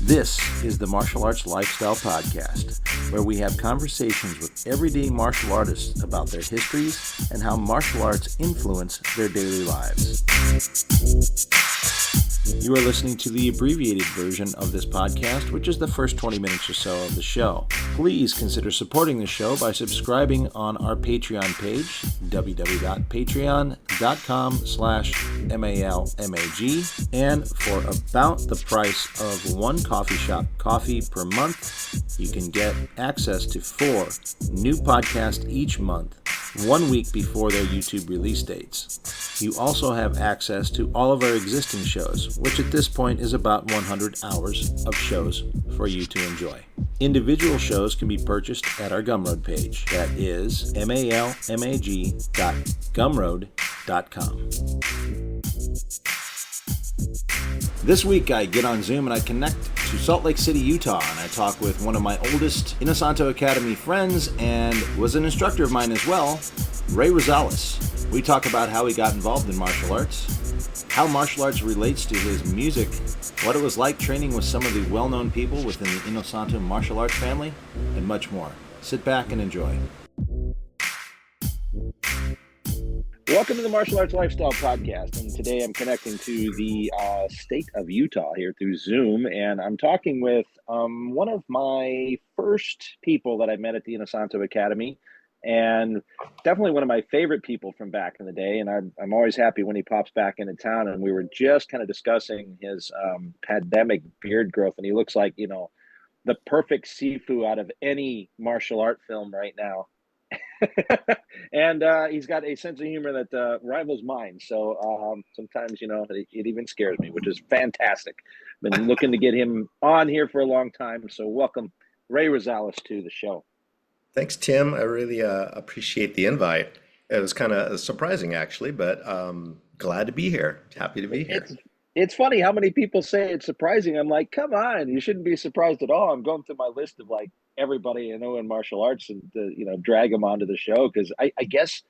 This is the Martial Arts Lifestyle Podcast, where we have conversations with everyday martial artists about their histories and how martial arts influence their daily lives. You are listening to the abbreviated version of this podcast, which is the first 20 minutes or so of the show. Please consider supporting the show by subscribing on our Patreon page, www.patreon.com/MALMAG, and for about the price of one coffee shop coffee per month, you can get access to 4 new podcasts each month, 1 week before their YouTube release dates. You also have access to all of our existing shows, which at this point is about 100 hours of shows for you to enjoy. Individual shows can be purchased at our Gumroad page. That is malmag.gumroad.com. This week I get on Zoom and I connect to Salt Lake City, Utah, and I talk with one of my oldest Inosanto Academy friends and was an instructor of mine as well, Ray Rosales. We talk about how he got involved in martial arts, how martial arts relates to his music, what it was like training with some of the well-known people within the Inosanto martial arts family, and much more. Sit back and enjoy. Welcome to the Martial Arts Lifestyle Podcast, and today I'm connecting to the state of Utah here through Zoom, and I'm talking with one of my first people that I met at the Inosanto Academy, and definitely one of my favorite people from back in the day, and I'm always happy when he pops back into town, and we were just kind of discussing his pandemic beard growth, and he looks like, you know, the perfect Sifu out of any martial art film right now. And he's got a sense of humor that rivals mine. So sometimes, you know, it even scares me, which is fantastic. Been looking to get him on here for a long time. So welcome, Ray Rosales, to the show. Thanks, Tim. I really appreciate the invite. It was kind of surprising, actually, but glad to be here. Happy to be here. It's funny how many people say it's surprising. I'm like, come on, you shouldn't be surprised at all. I'm going through my list of like everybody I know in martial arts and drag them onto the show because I guess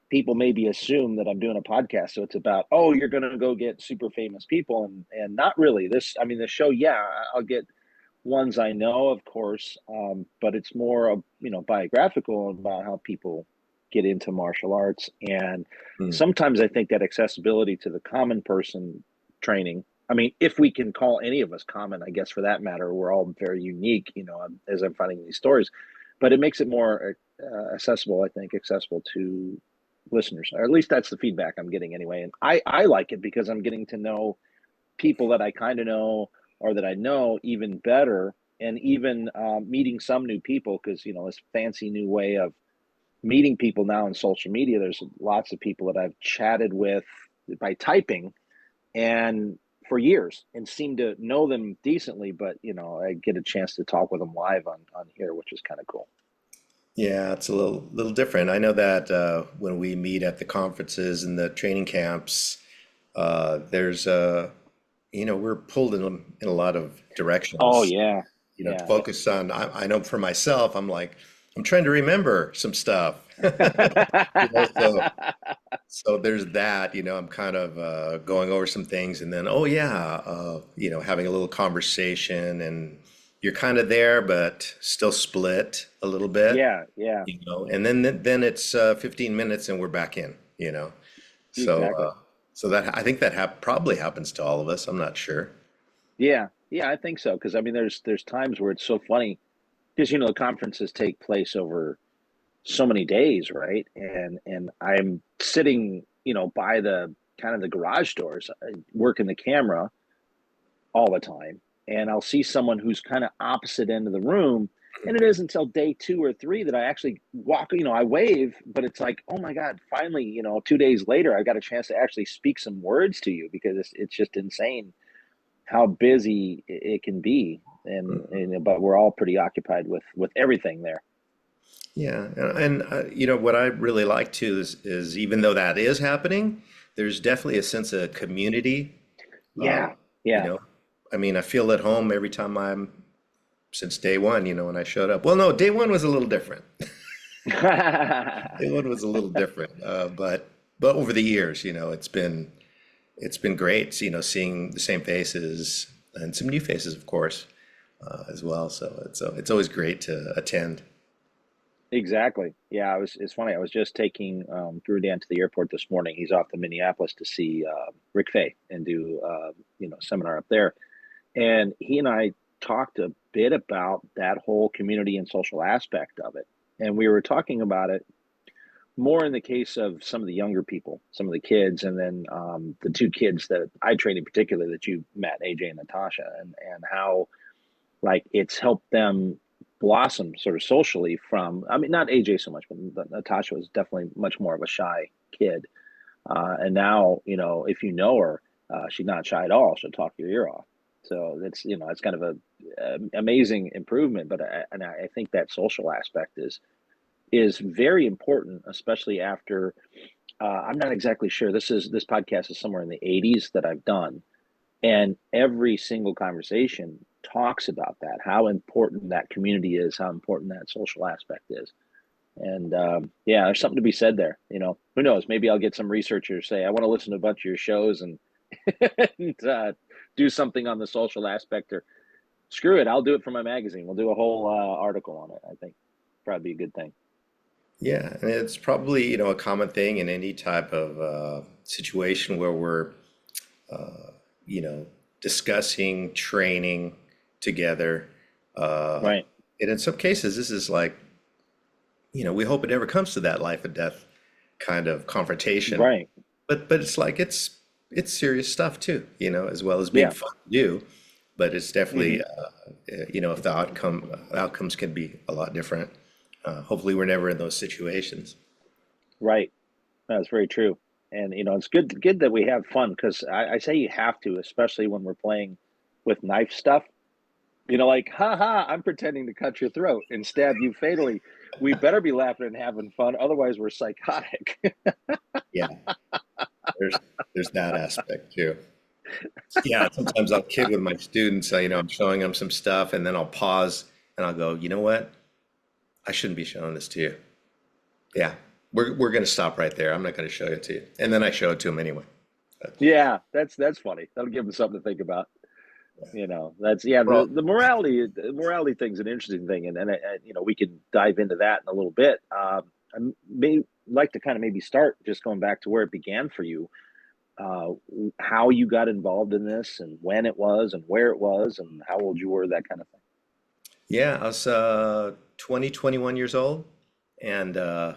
people maybe assume that I'm doing a podcast, so it's about, oh, you're going to go get super famous people, and not really. The show, yeah, I'll get ones I know, of course, but it's more of, biographical about how people get into martial arts, and sometimes I think that accessibility to the common person training. I mean, if we can call any of us common, I guess for that matter, we're all very unique, as I'm finding these stories, but it makes it more accessible to listeners, or at least that's the feedback I'm getting anyway. And I like it because I'm getting to know people that I kind of know or that I know even better, and even meeting some new people, because, this fancy new way of meeting people now on social media, there's lots of people that I've chatted with by typing and for years and seem to know them decently, but I get a chance to talk with them live on here, which is kind of cool. Yeah, it's a little different. I know that when we meet at the conferences and the training camps, there's we're pulled in a lot of directions. Oh yeah. Focus on, I know for myself, I'm trying to remember some stuff. So there's that, I'm kind of going over some things, and then, having a little conversation, and you're kind of there, but still split a little bit. Yeah. And then it's 15 minutes and we're back in, So, exactly. So that, I think that probably happens to all of us. I'm not sure. Yeah, I think so. Because there's times where it's so funny, because the conferences take place over so many days, right? And I'm sitting, by the kind of the garage doors, working the camera all the time, and I'll see someone who's kind of opposite end of the room, and it isn't until day 2 or 3 that I actually walk. I wave, but it's like, oh my God, finally, 2 days later, I got a chance to actually speak some words to you, because it's just insane how busy it can be, and but we're all pretty occupied with everything there. Yeah, and what I really like too is even though that is happening, there's definitely a sense of community. Yeah. I feel at home every time since day one, when I showed up. Well, no, day one was a little different. Day one was a little different, but over the years, it's been it's been great, seeing the same faces and some new faces, of course, as well. So it's always great to attend. Exactly. Yeah, it's funny. I was just taking Drew Dan to the airport this morning. He's off to Minneapolis to see Rick Fay and do seminar up there. And he and I talked a bit about that whole community and social aspect of it. And we were talking about it more in the case of some of the younger people, some of the kids, and then the two kids that I trained in particular that you met, AJ and Natasha, and how like it's helped them blossom sort of socially from, I mean, not AJ so much, but Natasha was definitely much more of a shy kid. And now, if you know her, she's not shy at all. She'll talk your ear off. So it's kind of a amazing improvement. But I think that social aspect is very important, especially after, I'm not exactly sure. This podcast is somewhere in the 80s that I've done. And every single conversation talks about that, how important that community is, how important that social aspect is. And yeah, there's something to be said there. Who knows? Maybe I'll get some researchers say, I want to listen to a bunch of your shows and, and do something on the social aspect, or screw it, I'll do it for my magazine. We'll do a whole article on it. I think probably be a good thing. Yeah, and it's probably, a common thing in any type of situation where we're, discussing training together. Right. And in some cases, this is like, we hope it never comes to that life and death kind of confrontation. Right. But it's like it's serious stuff too, as well as being Yeah. fun to do. But it's definitely, Hmm. if the outcomes can be a lot different. Hopefully, we're never in those situations. Right. That's very true. And it's good that we have fun, because I say you have to, especially when we're playing with knife stuff. Like, ha ha, I'm pretending to cut your throat and stab you fatally. We better be laughing and having fun, otherwise we're psychotic. Yeah, there's there's that aspect too. Yeah, sometimes I'll kid with my students. I'm showing them some stuff, and then I'll pause and I'll go, you know what? I shouldn't be showing this to you. Yeah, we're going to stop right there. I'm not going to show it to you. And then I show it to them anyway. That's, Yeah, that's funny. That'll give them something to think about. That's, yeah, we're all, the morality thing's an interesting thing, and we can dive into that in a little bit. I may like to kind of maybe start just going back to where it began for you, uh, how you got involved in this, and when it was, and where it was, and how old you were, that kind of thing. yeah, I was 20, 21 years old. And, I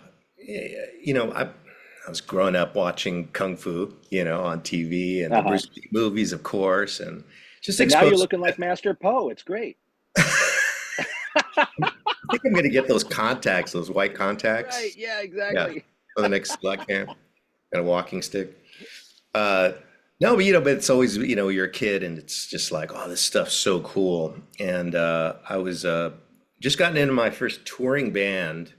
was growing up watching Kung Fu, on TV and the Uh-huh. Bruce Lee movies, of course, and just And now you're exposed. looking like Master Poe. It's great. I think I'm going to get those contacts, those white Right. contacts. Yeah, Yeah, exactly. for the next slot camp and a walking stick. Uh, no, but it's always, you're a kid and it's just like, oh, this stuff's so cool. And I was just gotten into my first touring band.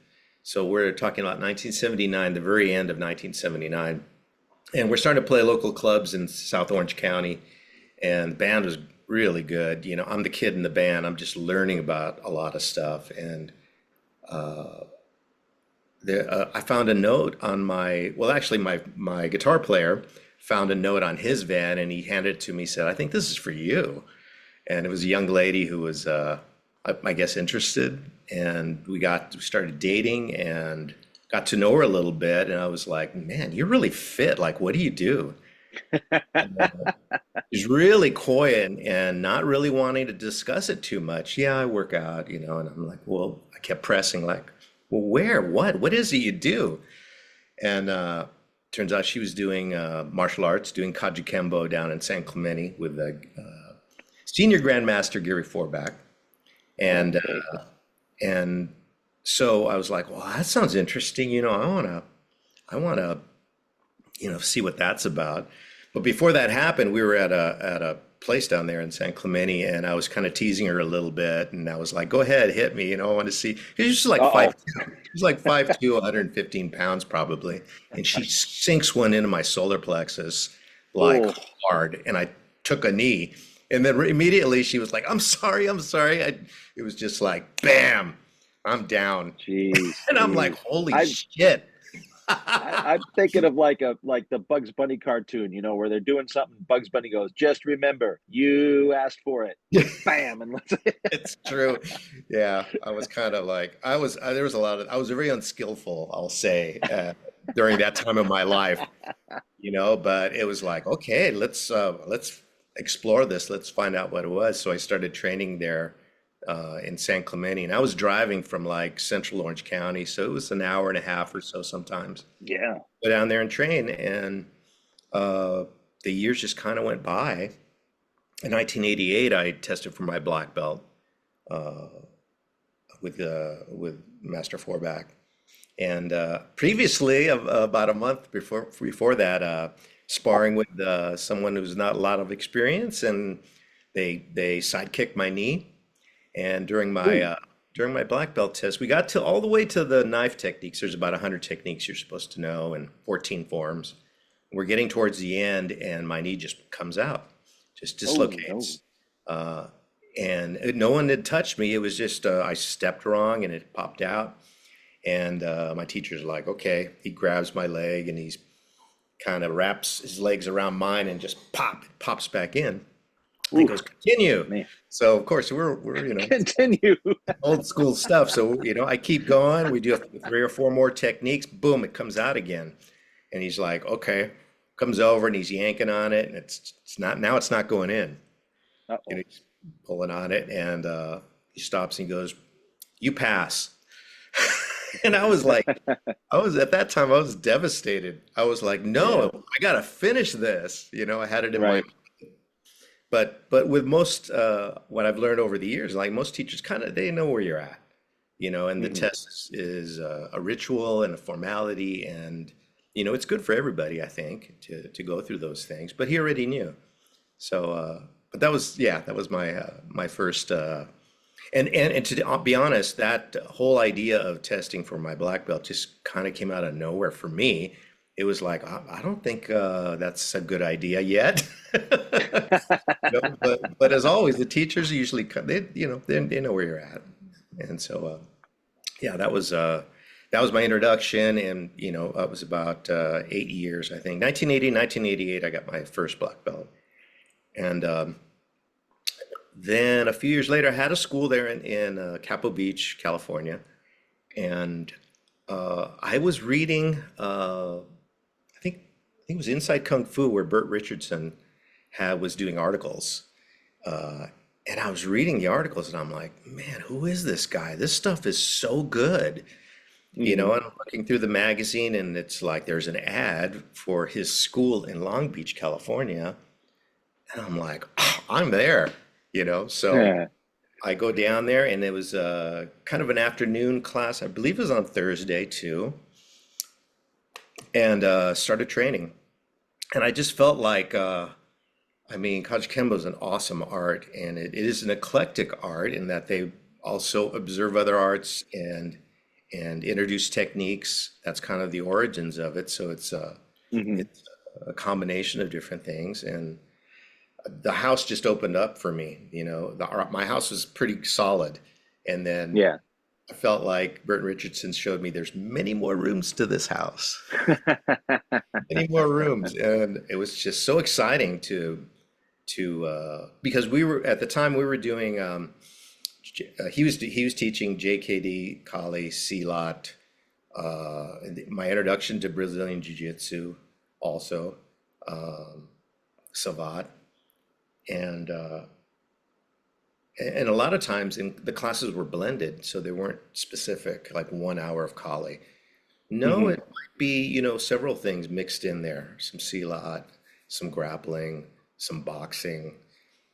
So we're talking about 1979, the very end of 1979. And we're starting to play local clubs in South Orange County. And the band was really good. I'm the kid in the band. I'm just learning about a lot of stuff. And I found a note on well, actually, my guitar player found a note on his van and he handed it to me, said, I think this is for you. And it was a young lady who was, I guess, interested. And we started dating and got to know her a little bit. And I was like, man, you're really fit. Like, what do you do? She's really coy and not really wanting to discuss it too much. Yeah, I work out, and I'm like, well, I kept pressing like, well, where, what is it you do? And turns out she was doing martial arts, doing Kajukenbo down in San Clemente with the senior grandmaster Gary Forback. And Okay. and so I was like, well, that sounds interesting. I want to, see what that's about. But before that happened, we were at a place down there in San Clemente, and I was kind of teasing her a little bit, and I was like, "Go ahead, hit me." I want to see. 'Cause she's like Uh-oh. 5'2". She's like 5'2", 115 pounds probably, and she sinks one into my solar plexus like Oh, hard, and I took a knee, and then immediately she was like, "I'm sorry, I'm sorry." It was just like, bam, I'm down, jeez, and I'm like, jeez. "Holy I've shit!" I'm thinking of like the Bugs Bunny cartoon, where they're doing something. Bugs Bunny goes, "Just remember, you asked for it." Bam, and let's. It's true. Yeah, I was kind of like there was a lot of I was very unskillful, I'll say, during that time of my life, but it was like, okay, let's explore this. Let's find out what it was. So I started training there in San Clemente, and I was driving from like Central Orange County, so it was an hour and a half or so sometimes. Yeah. Go down there and train, and uh, the years just kind of went by. In 1988, I tested for my black belt uh, with Master Fourback, and previously, about a month before that, sparring with someone who's not a lot of experience, and they sidekicked my knee. And Ooh. during my black belt test, we got to all the way to the knife techniques. There's about 100 techniques you're supposed to know and 14 forms. We're getting towards the end, and my knee just comes out, just Oh no. dislocates. Uh, no one had touched me. It was just I stepped wrong, and it popped out. And my teacher's like, okay. He grabs my leg, and he's kind of wraps his legs around mine, and just it pops back in. And Ooh, goes, continue. man. So of course we're Continue. old school stuff. So, I keep going. We do three or four more techniques. Boom, it comes out again. And he's like, okay, comes over and he's yanking on it. And it's not going in. Uh-oh. He's pulling on it. And he stops and he goes, you pass. And at that time, I was devastated. I was like, no, Yeah. I got to finish this. I had it in my Right. But with most what I've learned over the years, like most teachers, kind of they know where you're at, and the Hmm. test is a ritual and a formality, and it's good for everybody, I think, to go through those things. But he already knew, so but that was my first and to be honest, that whole idea of testing for my black belt just kind of came out of nowhere for me. It was like, I don't think that's a good idea yet. But as always, the teachers usually they know where you're at, and so yeah, that was my introduction, and it was about 8 years, I think. 1980, 1988, I got my first black belt, and then a few years later, I had a school there in Capo Beach, California, and I was reading. I think it was Inside Kung Fu, where Burt Richardson was doing articles. Uh, and I was reading the articles, and I'm like, man, who is this guy? This stuff is so good. Hmm. And I'm looking through the magazine, and it's like there's an ad for his school in Long Beach, California. And I'm like, "Ah, I'm there. So Yeah. I go down there, and it was kind of an afternoon class. I believe it was on Thursday too, and started training. And I just felt like, I mean, Kajukenbo is an awesome art, and it is an eclectic art in that they also observe other arts and introduce techniques. That's kind of the origins of it. So Hmm. it's a combination of different things, and the house just opened up for me. My house was pretty solid, and then Yeah. I felt like Burton Richardson showed me there's many more rooms to this house, many more rooms, and it was just so exciting to because we were at the time we were doing he was teaching JKD, Kali, Silat, my introduction to Brazilian Jiu-Jitsu, also Savat, and and a lot of times the classes were blended, so they weren't specific, like 1 hour of Kali. No, Hmm. it might be, several things mixed in there. Some silat, some grappling, some boxing.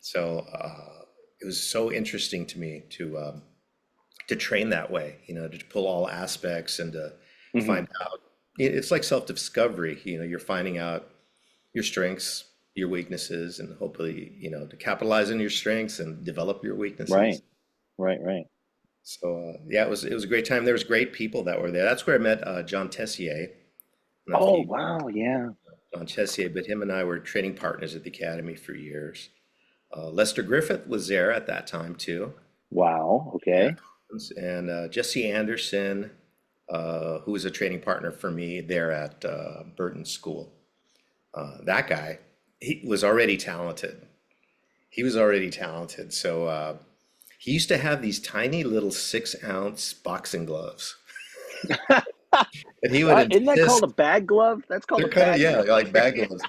So it was so interesting to me to train that way, to pull all aspects and to Hmm. find out. It's like self-discovery. You're finding out your strengths, your weaknesses, and hopefully, to capitalize on your strengths and develop your weaknesses. Right. Right. Right. So yeah, it was a great time. There was great people that were there. That's where I met John Tessier. I don't know if Oh you wow. Yeah. John Tessier, but him and I were training partners at the academy for years. Lester Griffith was there at that time too. Wow. Yeah, Okay. and Jesse Anderson. who was a training partner for me there at Burton School. That guy, he was already talented. He was already talented. So he used to have these tiny little 6-ounce boxing gloves. And he would Isn't that called a insist, bag glove? That's called they're a kind of, bag yeah, glove. like bag gloves.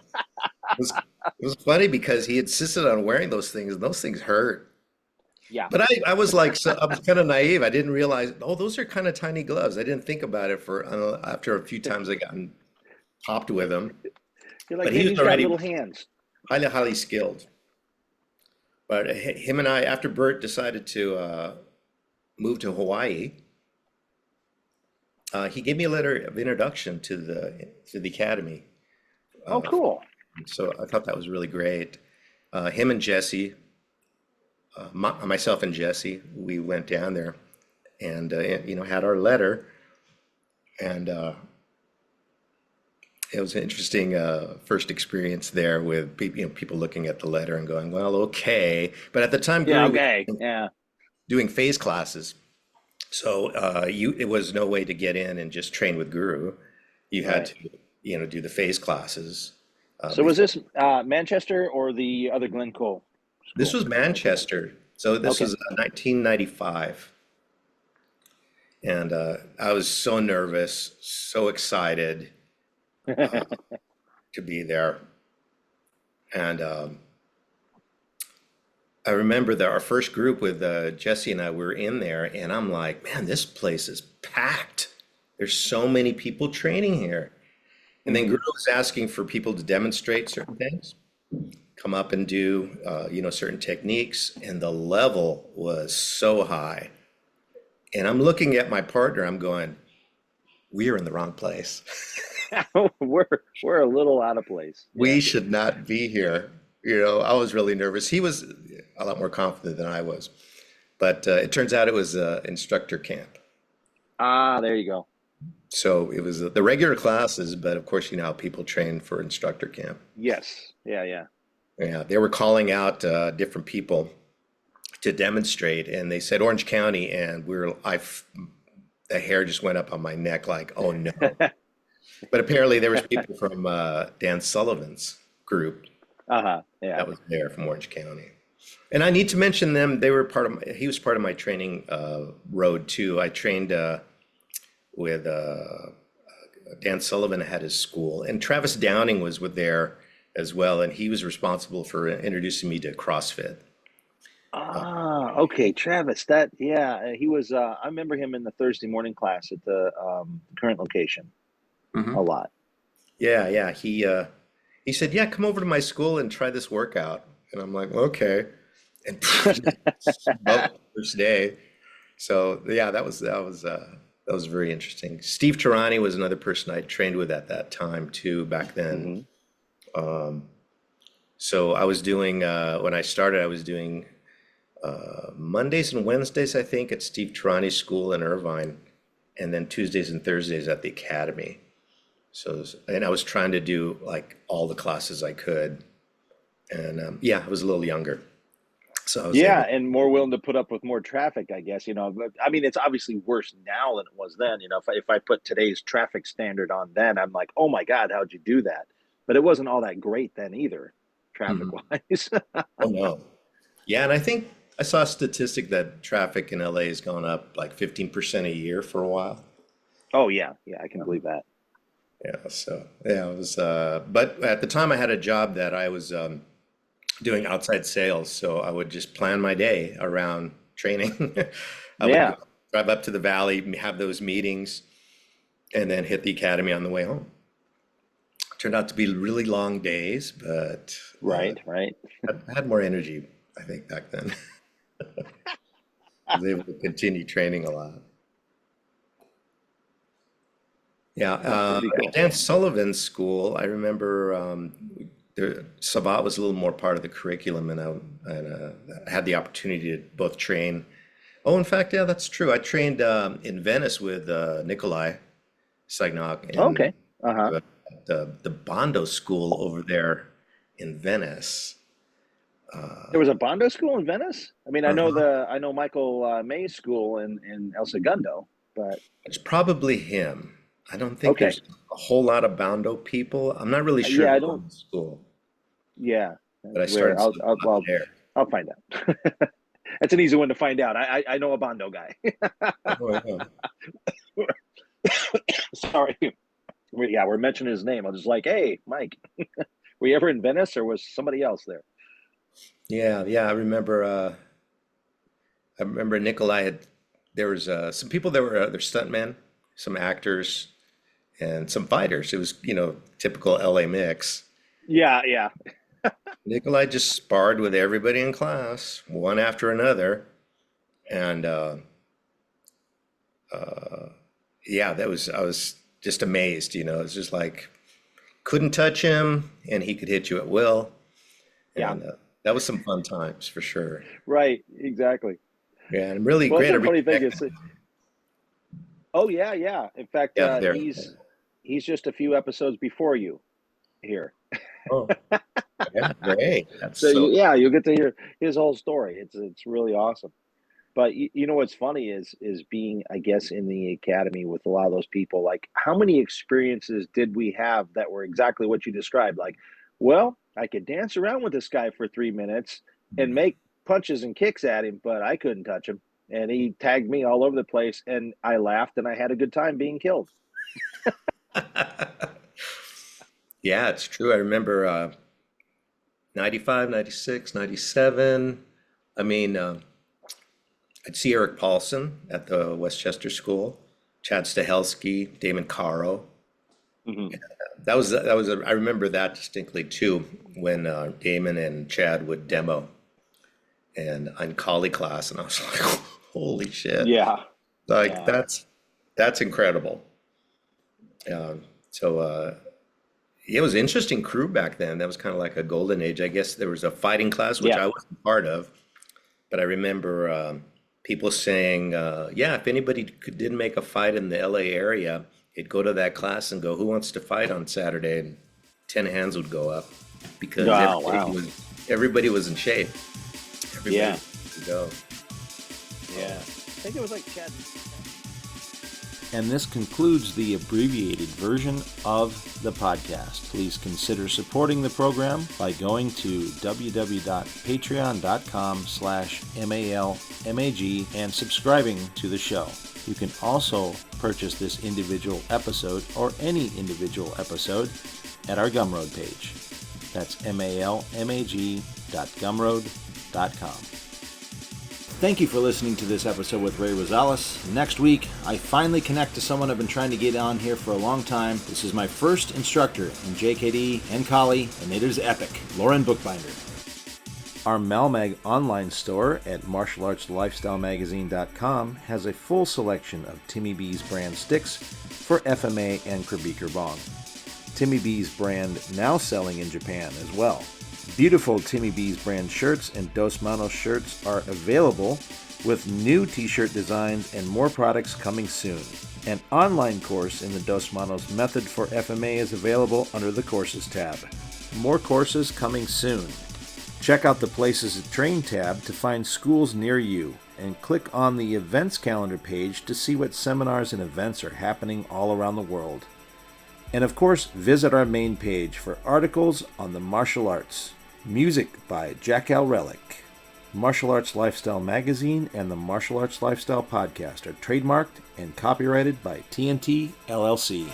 It was funny because he insisted on wearing those things, and those things hurt. Yeah. But I was like, so I was kind of naive. I didn't realize, oh, those are kind of tiny gloves. I didn't think about it for after a few times I got popped with them. You're But like, he man, was he's got already little hands. highly skilled. But him and I, after Bert decided to move to Hawaii, he gave me a letter of introduction to the academy. Oh, Uh, cool. so I thought that was really great. Him and Jesse, myself and Jesse, we went down there and had our letter, and it was an interesting first experience there with people looking at the letter and going, well, okay. But at the time, Yeah, Guru was okay. Yeah. doing phase classes, so it was no way to get in and just train with Guru. You had Right. to do the phase classes So was before. this Manchester or the other Glencoe This school? was Manchester, so this Okay. was 1995, and I was so nervous, so excited uh, to be there. And I remember that our first group with Jesse and I were in there, and I'm like, man, this place is packed. There's so many people training here. And then Hmm. Guru was asking for people to demonstrate certain things, come up and do, certain techniques, and the level was so high. And I'm looking at my partner, I'm going, we are in the wrong place. We're a little out of place. Yeah. We should not be here. I was really nervous. He was a lot more confident than I was. But it turns out it was instructor camp. Ah, there you go. So it was the regular classes, but of course, you know how people train for instructor camp. Yes. Yeah, yeah. Yeah, they were calling out different people to demonstrate, and they said Orange County, and the hair just went up on my neck, like, oh no. But apparently, there was people from Dan Sullivan's group Uh-huh. Yeah. that was there from Orange County. And I need to mention them. They were he was part of my training road too. I trained with Dan Sullivan had his school, and Travis Downing was with there as well, and he was responsible for introducing me to CrossFit. Ah, okay, Travis. That yeah, he was I remember him in the Thursday morning class at the current location a Hmm. lot. Yeah, yeah. He said, "Yeah, come over to my school and try this workout." And I'm like, "Okay." And well, first day. So yeah, that was very interesting. Steve Tarani was another person I trained with at that time too, back then. Hmm. Um, so I was doing when I started, I was doing Mondays and Wednesdays, I think, at Steve Tarani's school in Irvine, and then Tuesdays and Thursdays at the academy. And I was trying to do like all the classes I could, and yeah, I was a little younger, so I was Yeah, able. and more willing to put up with more traffic, I guess, But I mean, it's obviously worse now than it was then. If I put today's traffic standard on then, I'm like, oh my God, how'd you do that? But it wasn't all that great then either, traffic Mhm. wise. Oh no, yeah, and I think I saw a statistic that traffic in LA has gone up like 15% a year for a while. Oh yeah, yeah, I can believe that. Yeah, so yeah, it was. But at the time, I had a job that I was doing outside sales, so I would just plan my day around training. I would Yeah. drive up to the valley, have those meetings, and then hit the academy on the way home. Turned out to be really long days, but Right, right. I had more energy, I think, back then. I was able to continue training a lot. Yeah, That's pretty at cool. Dan Sullivan's school, I remember Sabat was a little more part of the curriculum, and I had the opportunity to both train. Oh, in fact, yeah, that's true. I trained in Venice with Nikolai Sagnok and Okay. Uh-huh. the Bondo School over there in Venice. There was a Bondo school in Venice? I mean, Uh-huh. I know Michael May's school in El Segundo, but It's probably him. I don't think okay. there's a whole lot of Bondo people. I'm not really sure Yeah, I who don't. went to school, Yeah, but I that's rare. started seeing a lot Well, there. I'll find out. That's an easy one to find out. I know a Bondo guy. Oh, yeah. Sorry. Yeah, we're mentioning his name. I was just like, hey, Mike, were you ever in Venice or was somebody else there? Yeah, yeah. I remember Nikolai had. There was some people that were other stuntmen, some actors, and some fighters. It was, typical LA mix. Yeah, yeah. Nikolai just sparred with everybody in class, one after another, and yeah, that was I was just amazed. It's just like couldn't touch him, and he could hit you at will, Yeah, and that was some fun times for sure. right. Exactly. Yeah, and really Well, that's great to a funny thing reconnect is, with him. oh yeah, yeah. In fact, Yeah, there. he's just a few episodes before you here. Oh, yeah, great. That's So so. yeah, you'll get to hear his whole story. It's really awesome. But you know what's funny is being, I guess, in the academy with a lot of those people. Like, how many experiences did we have that were exactly what you described? Like, well, I could dance around with this guy for 3 minutes and make punches and kicks at him, but I couldn't touch him, and he tagged me all over the place, and I laughed and I had a good time being killed. Yeah, it's true. I remember 95, 96, 97. I mean, I'd see Eric Paulson at the Westchester School, Chad Stahelski, Damon Caro. Hmm. I remember that distinctly too, when Damon and Chad would demo and on Collie class, and I was like, holy shit. Yeah, Like yeah, that's incredible. So it was an interesting crew back then. That was kind of like a golden age. I guess there was a fighting class, which yeah. I wasn't part of, but I remember people saying, yeah, if anybody didn't make a fight in the LA area, he'd go to that class and go, who wants to fight on Saturday? And 10 hands would go up because Oh, wow. everybody was in shape. Everybody Yeah, could go. yeah. I think it was like Chad. And this concludes the abbreviated version of the podcast. Please consider supporting the program by going to www.patreon.com/malmag and subscribing to the show. You can also purchase this individual episode or any individual episode at our Gumroad page. That's malmag.gumroad.com. Thank you for listening to this episode with Ray Rosales. Next week, I finally connect to someone I've been trying to get on here for a long time. This is my first instructor in JKD and Kali, and it is epic, Lauren Bookbinder. Our Malmag online store at martialartslifestylemagazine.com has a full selection of Timmy B's brand sticks for FMA and Krabiker Bong. Timmy B's brand now selling in Japan as well. Beautiful Timmy B's brand shirts and Dos Manos shirts are available with new t-shirt designs and more products coming soon. An online course in the Dos Manos method for FMA is available under the Courses tab. More courses coming soon. Check out the Places to Train tab to find schools near you and click on the events calendar page to see what seminars and events are happening all around the world. And of course, visit our main page for articles on the martial arts. Music by Jackal Relic. Martial Arts Lifestyle Magazine and the Martial Arts Lifestyle Podcast are trademarked and copyrighted by TNT LLC.